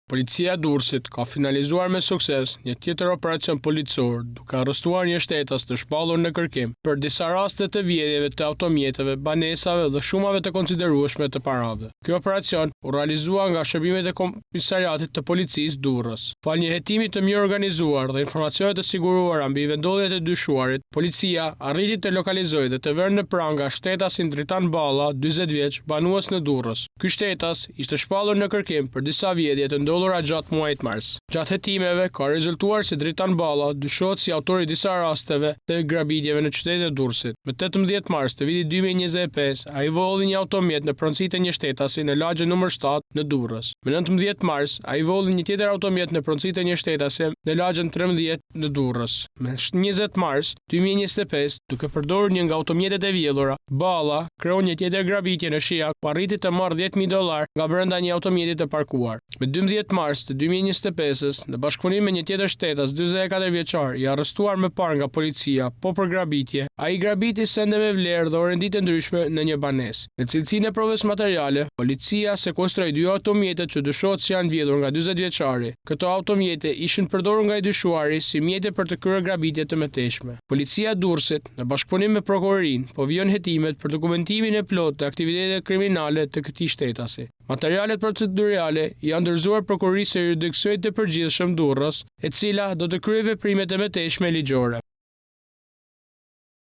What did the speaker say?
Policia e Durrësit ka finalizuar me sukses një tjetër operacion policor, duke arrestuar një shtetas të shpallur në kërkim për disa raste të vjedhjeve të automjeteve, banesave dhe shumave të konsiderueshme të parave. Ky operacion u realizua nga shërbimet e Komisariatit të Policisë Durrës. Fal një hetimi të mirë organizuar dhe informacione të siguruara mbi vendodhjet e dyshuarit, policia arriti të lokalizojë dhe të vënë në pranga shtetasin Dritan Balla, 40 vjeç, banues në Durrës. Ky shtetas ishte shpallur në kërkim për disa vjedhje të ndodhura gjatë muajit mars. Gjatë hetimeve ka rezultuar se Dritan Balla dyshohet si autori i disa rasteve të grabitjeve në qytetin e Durrësit. Më 18 mars të vitit 2025, ai volli një automjet në pronësitë e një shtetasi në lagjen nr. 7 në Durrës. Më 19 mars, ai volli një tjetër automjet në pronësitë e një shtetasi në lagjen 13 në Durrës. Më 20 mars 2025, duke përdorur një nga automjetet e vjedhura, Balla krijoi një tjetër grabitje në Shijak, ku arriti të marrë $10.000 nga brenda një automjeti të parkuar. Më 12 mars të 2025-s, në bashkëpunim me një tjetër shtetas 44 vjeçar, i arrestuar më parë nga policia, po për grabitje, ai grabiti sende me vlerë dhe orëndite ndryshme në një banesë. Në cilësinë e provës materiale, policia sekuestroi 2 automjete që dyshohet se janë vjedhur nga 40 vjeçari. Këto automjete ishin përdorur nga i dyshuari si mjete për të kryer grabitje të mëtejshme. Policia e Durrësit, në bashkëpunim me prokurorinë, po vjen hetimet për dokumentimin e plotë të aktiviteteve kriminale të këtij shtetasi. Materialet procedurale janë dorëzuar prokurorisë së jurisdiksionit të përgjithshëm Durrës, e cila do të kryejë veprimet e mëtejshme ligjore.